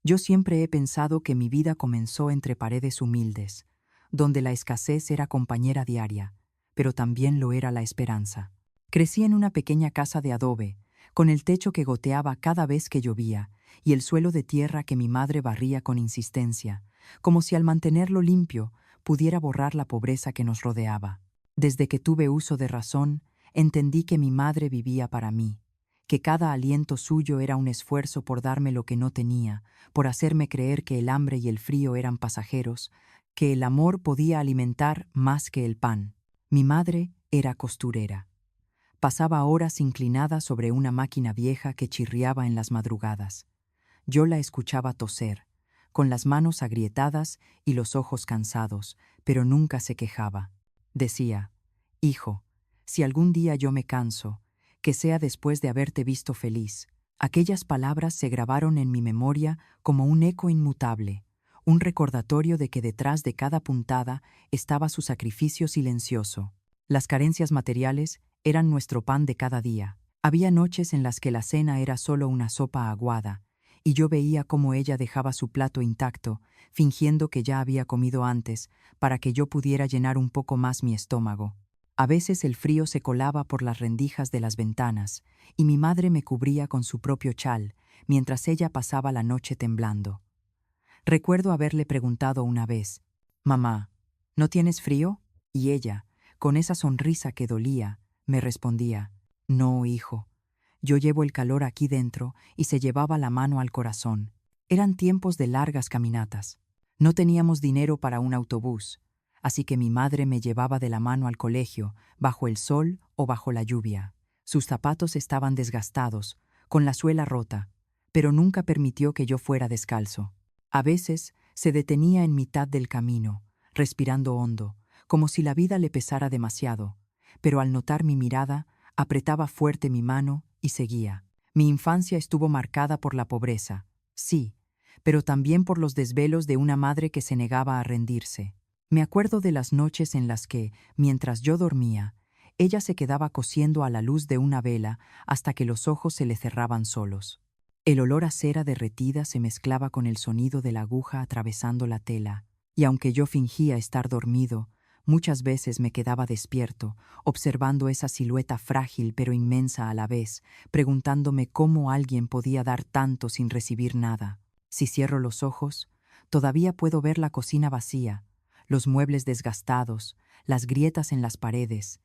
Yo siempre he pensado que mi vida comenzó entre paredes humildes, donde la escasez era compañera diaria, pero también lo era la esperanza. Crecí en una pequeña casa de adobe, con el techo que goteaba cada vez que llovía y el suelo de tierra que mi madre barría con insistencia, como si al mantenerlo limpio pudiera borrar la pobreza que nos rodeaba. Desde que tuve uso de razón, entendí que mi madre vivía para mí, que cada aliento suyo era un esfuerzo por darme lo que no tenía, por hacerme creer que el hambre y el frío eran pasajeros, que el amor podía alimentar más que el pan. Mi madre era costurera. Pasaba horas inclinada sobre una máquina vieja que chirriaba en las madrugadas. Yo la escuchaba toser, con las manos agrietadas y los ojos cansados, pero nunca se quejaba. Decía: «Hijo, si algún día yo me canso, que sea después de haberte visto feliz». Aquellas palabras se grabaron en mi memoria como un eco inmutable, un recordatorio de que detrás de cada puntada estaba su sacrificio silencioso. Las carencias materiales eran nuestro pan de cada día. Había noches en las que la cena era solo una sopa aguada, y yo veía cómo ella dejaba su plato intacto, fingiendo que ya había comido antes, para que yo pudiera llenar un poco más mi estómago. A veces el frío se colaba por las rendijas de las ventanas, y mi madre me cubría con su propio chal, mientras ella pasaba la noche temblando. Recuerdo haberle preguntado una vez: «Mamá, ¿no tienes frío?». Y ella, con esa sonrisa que dolía, me respondía: «No, hijo, yo llevo el calor aquí dentro», y se llevaba la mano al corazón. Eran tiempos de largas caminatas. No teníamos dinero para un autobús, así que mi madre me llevaba de la mano al colegio, bajo el sol o bajo la lluvia. Sus zapatos estaban desgastados, con la suela rota, pero nunca permitió que yo fuera descalzo. A veces se detenía en mitad del camino, respirando hondo, como si la vida le pesara demasiado, pero al notar mi mirada, apretaba fuerte mi mano y seguía. Mi infancia estuvo marcada por la pobreza, sí, pero también por los desvelos de una madre que se negaba a rendirse. Me acuerdo de las noches en las que, mientras yo dormía, ella se quedaba cosiendo a la luz de una vela hasta que los ojos se le cerraban solos. El olor a cera derretida se mezclaba con el sonido de la aguja atravesando la tela, y aunque yo fingía estar dormido, muchas veces me quedaba despierto, observando esa silueta frágil pero inmensa a la vez, preguntándome cómo alguien podía dar tanto sin recibir nada. Si cierro los ojos, todavía puedo ver la cocina vacía, los muebles desgastados, las grietas en las paredes,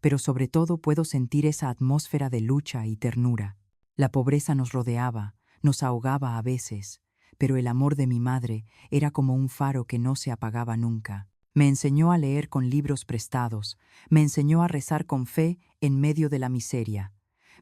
pero sobre todo puedo sentir esa atmósfera de lucha y ternura. La pobreza nos rodeaba, nos ahogaba a veces, pero el amor de mi madre era como un faro que no se apagaba nunca. Me enseñó a leer con libros prestados, me enseñó a rezar con fe en medio de la miseria,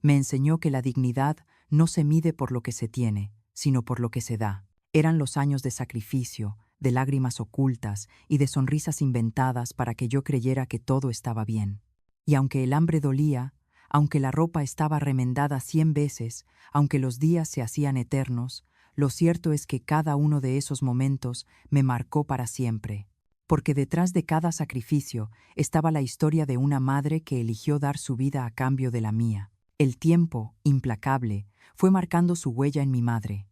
me enseñó que la dignidad no se mide por lo que se tiene, sino por lo que se da. Eran los años de sacrificio, de lágrimas ocultas y de sonrisas inventadas para que yo creyera que todo estaba bien. Y aunque el hambre dolía, aunque la ropa estaba remendada 100 veces, aunque los días se hacían eternos, lo cierto es que cada uno de esos momentos me marcó para siempre. Porque detrás de cada sacrificio estaba la historia de una madre que eligió dar su vida a cambio de la mía. El tiempo, implacable, fue marcando su huella en mi madre.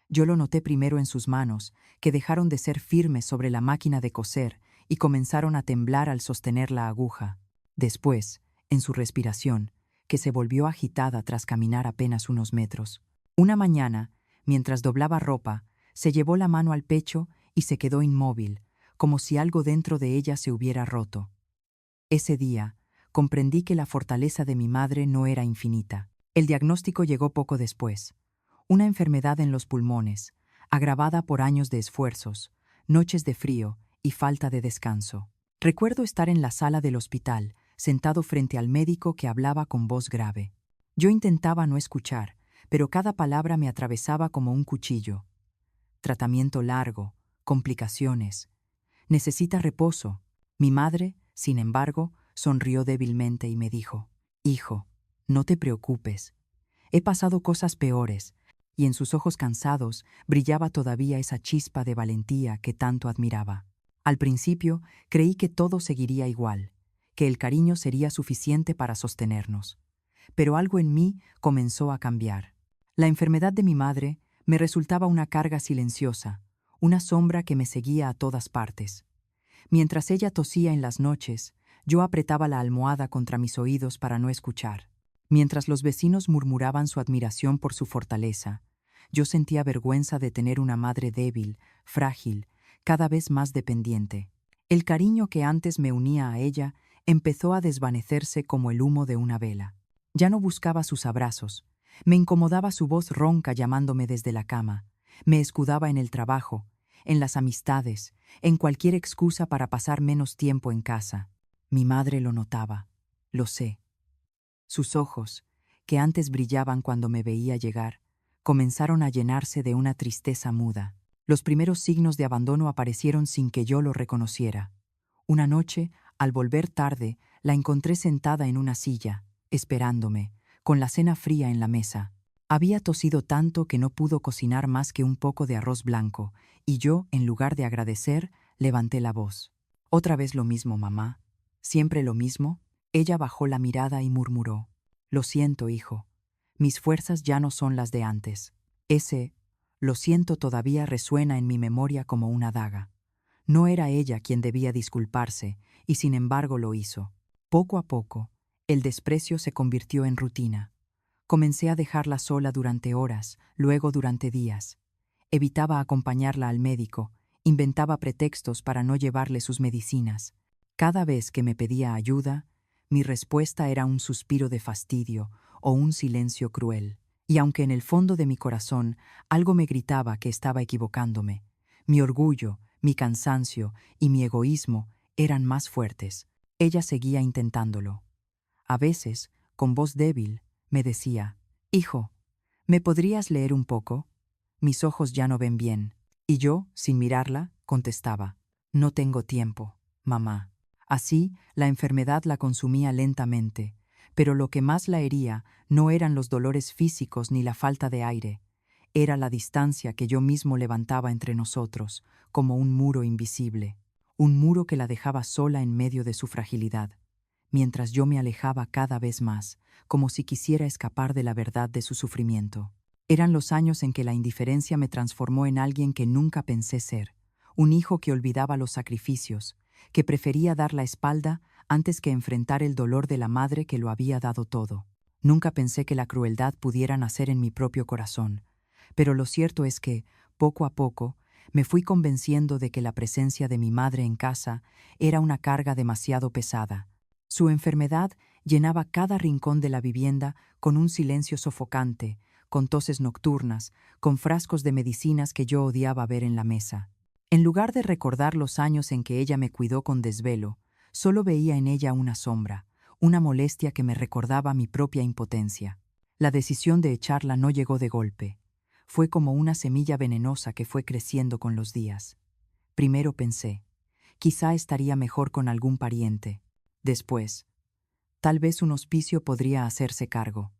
Yo lo noté primero en sus manos, que dejaron de ser firmes sobre la máquina de coser y comenzaron a temblar al sostener la aguja. Después, en su respiración, que se volvió agitada tras caminar apenas unos metros. Una mañana, mientras doblaba ropa, se llevó la mano al pecho y se quedó inmóvil, como si algo dentro de ella se hubiera roto. Ese día, comprendí que la fortaleza de mi madre no era infinita. El diagnóstico llegó poco después. Una enfermedad en los pulmones, agravada por años de esfuerzos, noches de frío y falta de descanso. Recuerdo estar en la sala del hospital, sentado frente al médico que hablaba con voz grave. Yo intentaba no escuchar, pero cada palabra me atravesaba como un cuchillo. Tratamiento largo, complicaciones. Necesita reposo. Mi madre, sin embargo, sonrió débilmente y me dijo: «Hijo, no te preocupes. He pasado cosas peores», y en sus ojos cansados brillaba todavía esa chispa de valentía que tanto admiraba. Al principio creí que todo seguiría igual, que el cariño sería suficiente para sostenernos. Pero algo en mí comenzó a cambiar. La enfermedad de mi madre Me resultaba una carga silenciosa, una sombra que me seguía a todas partes. Mientras ella tosía en las noches, yo apretaba la almohada contra mis oídos para no escuchar. Mientras los vecinos murmuraban su admiración por su fortaleza, yo sentía vergüenza de tener una madre débil, frágil, cada vez más dependiente. El cariño que antes me unía a ella empezó a desvanecerse como el humo de una vela. Ya no buscaba sus abrazos. Me incomodaba su voz ronca llamándome desde la cama. Me escudaba en el trabajo, en las amistades, en cualquier excusa para pasar menos tiempo en casa. Mi madre lo notaba, lo sé. Sus ojos, que antes brillaban cuando me veía llegar, comenzaron a llenarse de una tristeza muda. Los primeros signos de abandono aparecieron sin que yo lo reconociera. Una noche, al volver tarde, la encontré sentada en una silla, esperándome, con la cena fría en la mesa. Había tosido tanto que no pudo cocinar más que un poco de arroz blanco, y yo, en lugar de agradecer, levanté la voz. «Otra vez lo mismo, mamá. ¿Siempre lo mismo?» Ella bajó la mirada y murmuró. «Lo siento, hijo. Mis fuerzas ya no son las de antes». Ese «lo siento» todavía resuena en mi memoria como una daga. No era ella quien debía disculparse, y sin embargo lo hizo. Poco a poco, el desprecio se convirtió en rutina. Comencé a dejarla sola durante horas, luego durante días. Evitaba acompañarla al médico, inventaba pretextos para no llevarle sus medicinas. Cada vez que me pedía ayuda, mi respuesta era un suspiro de fastidio o un silencio cruel. Y aunque en el fondo de mi corazón algo me gritaba que estaba equivocándome, mi orgullo, mi cansancio y mi egoísmo eran más fuertes. Ella seguía intentándolo. A veces, con voz débil, me decía: «Hijo, ¿me podrías leer un poco? Mis ojos ya no ven bien». Y yo, sin mirarla, contestaba: «No tengo tiempo, mamá». Así, la enfermedad la consumía lentamente, pero lo que más la hería no eran los dolores físicos ni la falta de aire, era la distancia que yo mismo levantaba entre nosotros, como un muro invisible, un muro que la dejaba sola en medio de su fragilidad, mientras yo me alejaba cada vez más, como si quisiera escapar de la verdad de su sufrimiento. Eran los años en que la indiferencia me transformó en alguien que nunca pensé ser, un hijo que olvidaba los sacrificios, que prefería dar la espalda antes que enfrentar el dolor de la madre que lo había dado todo. Nunca pensé que la crueldad pudiera nacer en mi propio corazón, pero lo cierto es que, poco a poco, me fui convenciendo de que la presencia de mi madre en casa era una carga demasiado pesada. Su enfermedad llenaba cada rincón de la vivienda con un silencio sofocante, con toses nocturnas, con frascos de medicinas que yo odiaba ver en la mesa. En lugar de recordar los años en que ella me cuidó con desvelo, solo veía en ella una sombra, una molestia que me recordaba mi propia impotencia. La decisión de echarla no llegó de golpe. Fue como una semilla venenosa que fue creciendo con los días. Primero pensé, quizá estaría mejor con algún pariente. Después, tal vez un hospicio podría hacerse cargo.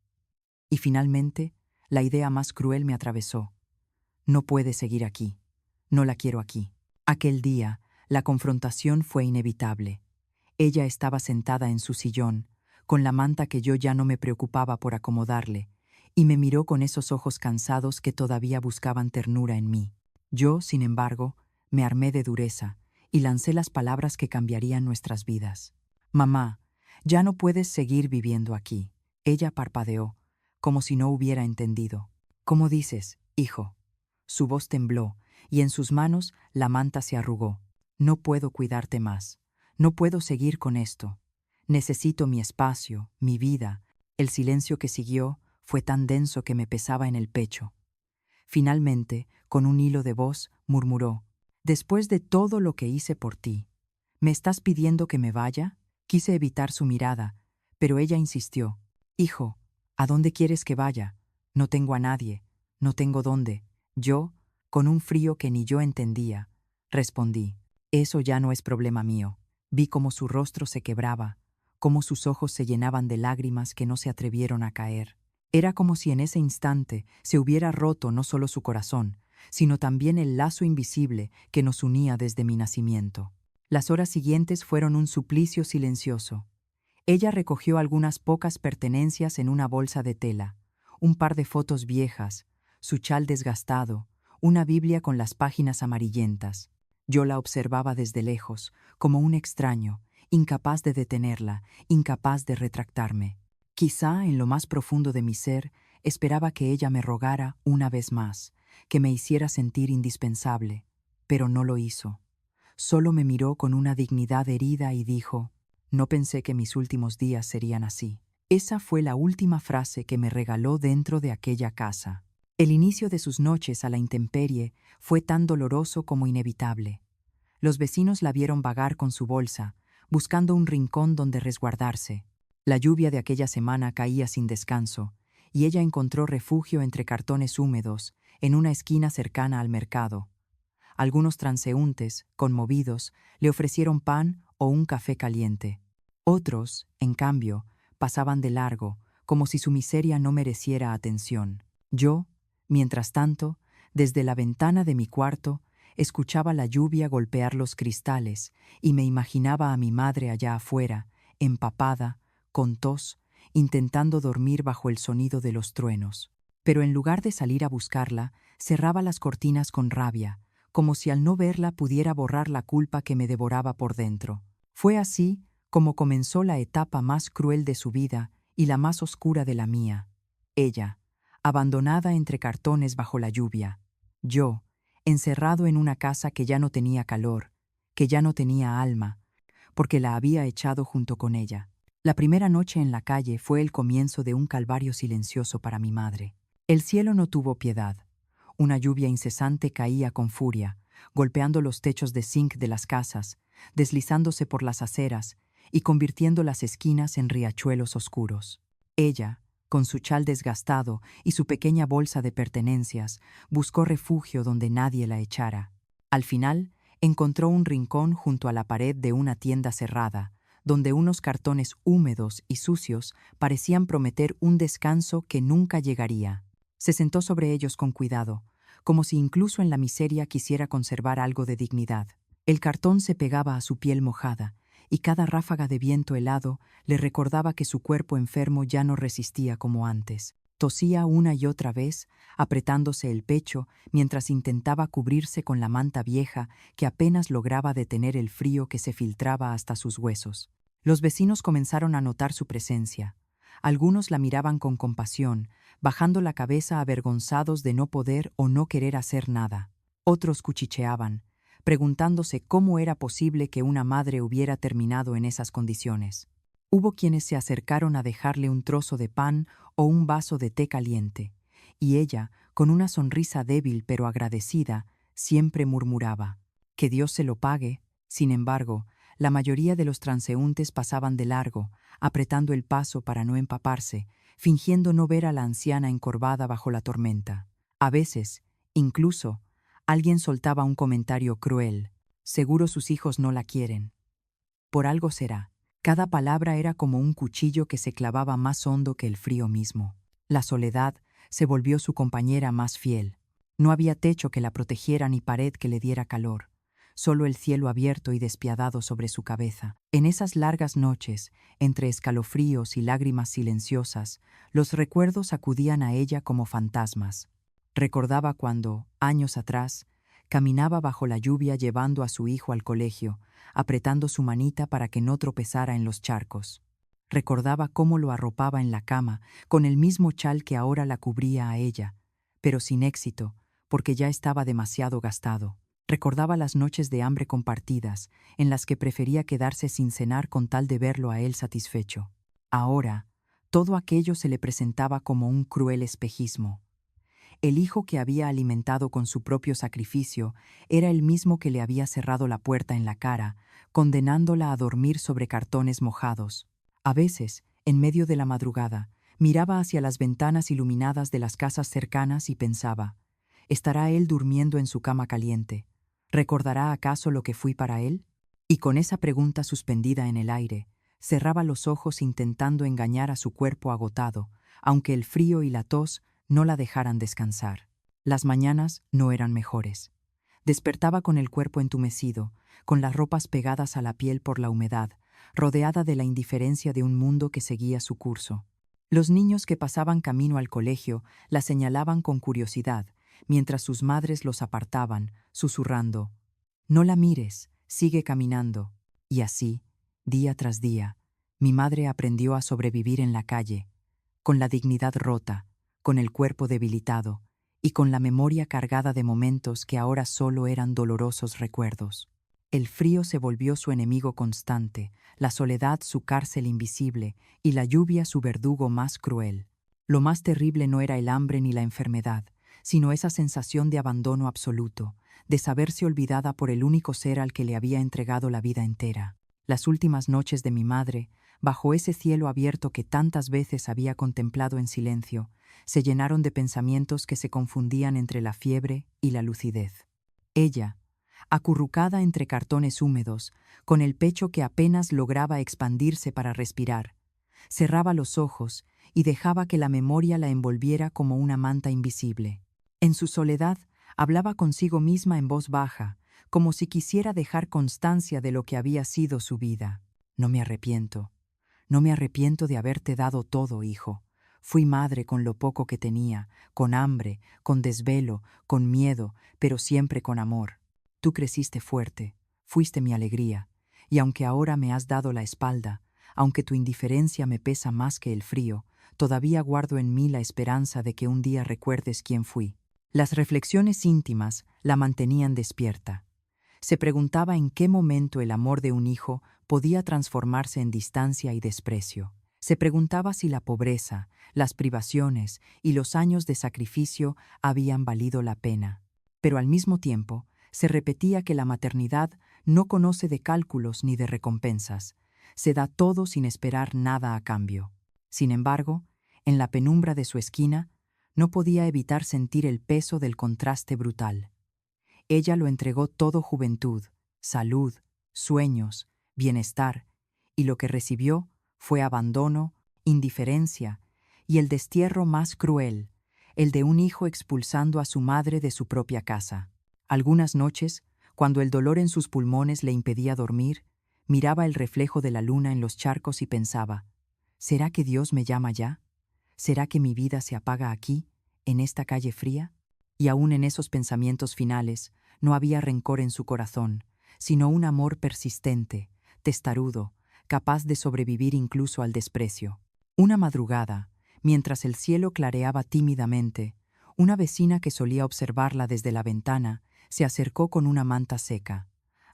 Y finalmente, la idea más cruel me atravesó. No puede seguir aquí. No la quiero aquí. Aquel día, la confrontación fue inevitable. Ella estaba sentada en su sillón, con la manta que yo ya no me preocupaba por acomodarle, y me miró con esos ojos cansados que todavía buscaban ternura en mí. Yo, sin embargo, me armé de dureza y lancé las palabras que cambiarían nuestras vidas. «Mamá, ya no puedes seguir viviendo aquí». Ella parpadeó, como si no hubiera entendido. «¿Cómo dices, hijo?» Su voz tembló, y en sus manos la manta se arrugó. «No puedo cuidarte más. No puedo seguir con esto. Necesito mi espacio, mi vida». El silencio que siguió fue tan denso que me pesaba en el pecho. Finalmente, con un hilo de voz, murmuró: «Después de todo lo que hice por ti, ¿me estás pidiendo que me vaya?» Quise evitar su mirada, pero ella insistió: «Hijo, ¿a dónde quieres que vaya? No tengo a nadie, no tengo dónde». Yo, con un frío que ni yo entendía, respondí: «Eso ya no es problema mío». Vi cómo su rostro se quebraba, cómo sus ojos se llenaban de lágrimas que no se atrevieron a caer. Era como si en ese instante se hubiera roto no solo su corazón, sino también el lazo invisible que nos unía desde mi nacimiento. Las horas siguientes fueron un suplicio silencioso. Ella recogió algunas pocas pertenencias en una bolsa de tela, un par de fotos viejas, su chal desgastado, una Biblia con las páginas amarillentas. Yo la observaba desde lejos, como un extraño, incapaz de detenerla, incapaz de retractarme. Quizá en lo más profundo de mi ser esperaba que ella me rogara una vez más, que me hiciera sentir indispensable, pero no lo hizo. Solo me miró con una dignidad herida y dijo: «No pensé que mis últimos días serían así». Esa fue la última frase que me regaló dentro de aquella casa. El inicio de sus noches a la intemperie fue tan doloroso como inevitable. Los vecinos la vieron vagar con su bolsa, buscando un rincón donde resguardarse. La lluvia de aquella semana caía sin descanso, y ella encontró refugio entre cartones húmedos, en una esquina cercana al mercado. Algunos transeúntes, conmovidos, le ofrecieron pan o un café caliente. Otros, en cambio, pasaban de largo, como si su miseria no mereciera atención. Yo, mientras tanto, desde la ventana de mi cuarto, escuchaba la lluvia golpear los cristales y me imaginaba a mi madre allá afuera, empapada, con tos, intentando dormir bajo el sonido de los truenos. Pero en lugar de salir a buscarla, cerraba las cortinas con rabia, como si al no verla pudiera borrar la culpa que me devoraba por dentro. Fue así como comenzó la etapa más cruel de su vida y la más oscura de la mía. Ella, abandonada entre cartones bajo la lluvia. Yo, encerrado en una casa que ya no tenía calor, que ya no tenía alma, porque la había echado junto con ella. La primera noche en la calle fue el comienzo de un calvario silencioso para mi madre. El cielo no tuvo piedad. Una lluvia incesante caía con furia, golpeando los techos de zinc de las casas, deslizándose por las aceras y convirtiendo las esquinas en riachuelos oscuros. Ella, con su chal desgastado y su pequeña bolsa de pertenencias, buscó refugio donde nadie la echara. Al final, encontró un rincón junto a la pared de una tienda cerrada, donde unos cartones húmedos y sucios parecían prometer un descanso que nunca llegaría. Se sentó sobre ellos con cuidado, como si incluso en la miseria quisiera conservar algo de dignidad. El cartón se pegaba a su piel mojada, y cada ráfaga de viento helado le recordaba que su cuerpo enfermo ya no resistía como antes. Tosía una y otra vez, apretándose el pecho mientras intentaba cubrirse con la manta vieja que apenas lograba detener el frío que se filtraba hasta sus huesos. Los vecinos comenzaron a notar su presencia. Algunos la miraban con compasión, bajando la cabeza avergonzados de no poder o no querer hacer nada. Otros cuchicheaban, preguntándose cómo era posible que una madre hubiera terminado en esas condiciones. Hubo quienes se acercaron a dejarle un trozo de pan o un vaso de té caliente, y ella, con una sonrisa débil pero agradecida, siempre murmuraba: «Que Dios se lo pague». Sin embargo, la mayoría de los transeúntes pasaban de largo, apretando el paso para no empaparse, fingiendo no ver a la anciana encorvada bajo la tormenta. A veces, incluso, alguien soltaba un comentario cruel: «Seguro sus hijos no la quieren». Por algo será. Cada palabra era como un cuchillo que se clavaba más hondo que el frío mismo. La soledad se volvió su compañera más fiel. No había techo que la protegiera ni pared que le diera calor. Solo el cielo abierto y despiadado sobre su cabeza. En esas largas noches, entre escalofríos y lágrimas silenciosas, los recuerdos acudían a ella como fantasmas. Recordaba cuando, años atrás, caminaba bajo la lluvia llevando a su hijo al colegio, apretando su manita para que no tropezara en los charcos. Recordaba cómo lo arropaba en la cama, con el mismo chal que ahora la cubría a ella, pero sin éxito, porque ya estaba demasiado gastado. Recordaba las noches de hambre compartidas, en las que prefería quedarse sin cenar con tal de verlo a él satisfecho. Ahora, todo aquello se le presentaba como un cruel espejismo. El hijo que había alimentado con su propio sacrificio era el mismo que le había cerrado la puerta en la cara, condenándola a dormir sobre cartones mojados. A veces, en medio de la madrugada, miraba hacia las ventanas iluminadas de las casas cercanas y pensaba: ¿estará él durmiendo en su cama caliente? ¿Recordará acaso lo que fui para él? Y con esa pregunta suspendida en el aire, cerraba los ojos intentando engañar a su cuerpo agotado, aunque el frío y la tos no la dejaran descansar. Las mañanas no eran mejores. Despertaba con el cuerpo entumecido, con las ropas pegadas a la piel por la humedad, rodeada de la indiferencia de un mundo que seguía su curso. Los niños que pasaban camino al colegio la señalaban con curiosidad, mientras sus madres los apartaban, susurrando: «No la mires, sigue caminando». Y así, día tras día, mi madre aprendió a sobrevivir en la calle, con la dignidad rota, con el cuerpo debilitado y con la memoria cargada de momentos que ahora solo eran dolorosos recuerdos. El frío se volvió su enemigo constante, la soledad su cárcel invisible y la lluvia su verdugo más cruel. Lo más terrible no era el hambre ni la enfermedad, sino esa sensación de abandono absoluto, de saberse olvidada por el único ser al que le había entregado la vida entera. Las últimas noches de mi madre, bajo ese cielo abierto que tantas veces había contemplado en silencio, se llenaron de pensamientos que se confundían entre la fiebre y la lucidez. Ella, acurrucada entre cartones húmedos, con el pecho que apenas lograba expandirse para respirar, cerraba los ojos y dejaba que la memoria la envolviera como una manta invisible. En su soledad, hablaba consigo misma en voz baja, como si quisiera dejar constancia de lo que había sido su vida. «No me arrepiento. No me arrepiento de haberte dado todo, hijo. Fui madre con lo poco que tenía, con hambre, con desvelo, con miedo, pero siempre con amor. Tú creciste fuerte, fuiste mi alegría, y aunque ahora me has dado la espalda, aunque tu indiferencia me pesa más que el frío, todavía guardo en mí la esperanza de que un día recuerdes quién fui». Las reflexiones íntimas la mantenían despierta. Se preguntaba en qué momento el amor de un hijo podía transformarse en distancia y desprecio. Se preguntaba si la pobreza, las privaciones y los años de sacrificio habían valido la pena. Pero al mismo tiempo, se repetía que la maternidad no conoce de cálculos ni de recompensas. Se da todo sin esperar nada a cambio. Sin embargo, en la penumbra de su esquina, no podía evitar sentir el peso del contraste brutal. Ella lo entregó todo: juventud, salud, sueños, bienestar, y lo que recibió fue abandono, indiferencia y el destierro más cruel, el de un hijo expulsando a su madre de su propia casa. Algunas noches, cuando el dolor en sus pulmones le impedía dormir, miraba el reflejo de la luna en los charcos y pensaba: «¿Será que Dios me llama ya? ¿Será que mi vida se apaga aquí, en esta calle fría?». Y aún en esos pensamientos finales no había rencor en su corazón, sino un amor persistente, testarudo, capaz de sobrevivir incluso al desprecio. Una madrugada, mientras el cielo clareaba tímidamente, una vecina que solía observarla desde la ventana se acercó con una manta seca.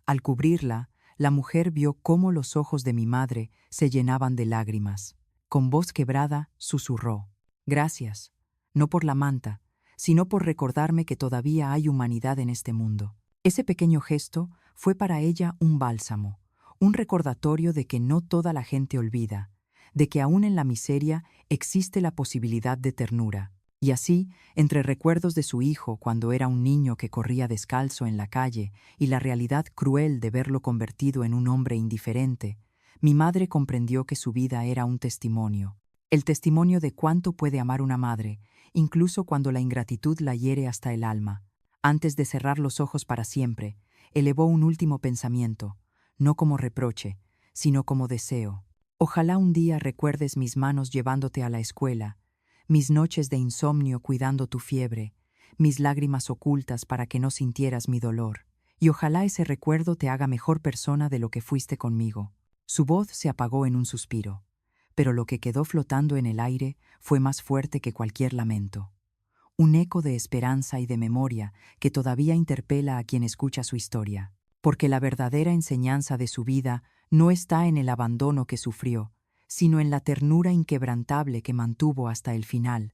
Al cubrirla, la mujer vio cómo los ojos de mi madre se llenaban de lágrimas. Con voz quebrada, susurró: «Gracias, no por la manta, sino por recordarme que todavía hay humanidad en este mundo». Ese pequeño gesto fue para ella un bálsamo, un recordatorio de que no toda la gente olvida, de que aún en la miseria existe la posibilidad de ternura. Y así, entre recuerdos de su hijo cuando era un niño que corría descalzo en la calle y la realidad cruel de verlo convertido en un hombre indiferente, mi madre comprendió que su vida era un testimonio. El testimonio de cuánto puede amar una madre, incluso cuando la ingratitud la hiere hasta el alma. Antes de cerrar los ojos para siempre, elevó un último pensamiento, no como reproche, sino como deseo. «Ojalá un día recuerdes mis manos llevándote a la escuela, mis noches de insomnio cuidando tu fiebre, mis lágrimas ocultas para que no sintieras mi dolor. Y ojalá ese recuerdo te haga mejor persona de lo que fuiste conmigo». Su voz se apagó en un suspiro, pero lo que quedó flotando en el aire fue más fuerte que cualquier lamento. Un eco de esperanza y de memoria que todavía interpela a quien escucha su historia. Porque la verdadera enseñanza de su vida no está en el abandono que sufrió, sino en la ternura inquebrantable que mantuvo hasta el final,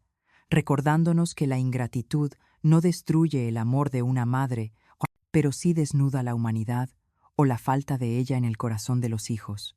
recordándonos que la ingratitud no destruye el amor de una madre, pero sí desnuda la humanidad o la falta de ella en el corazón de los hijos.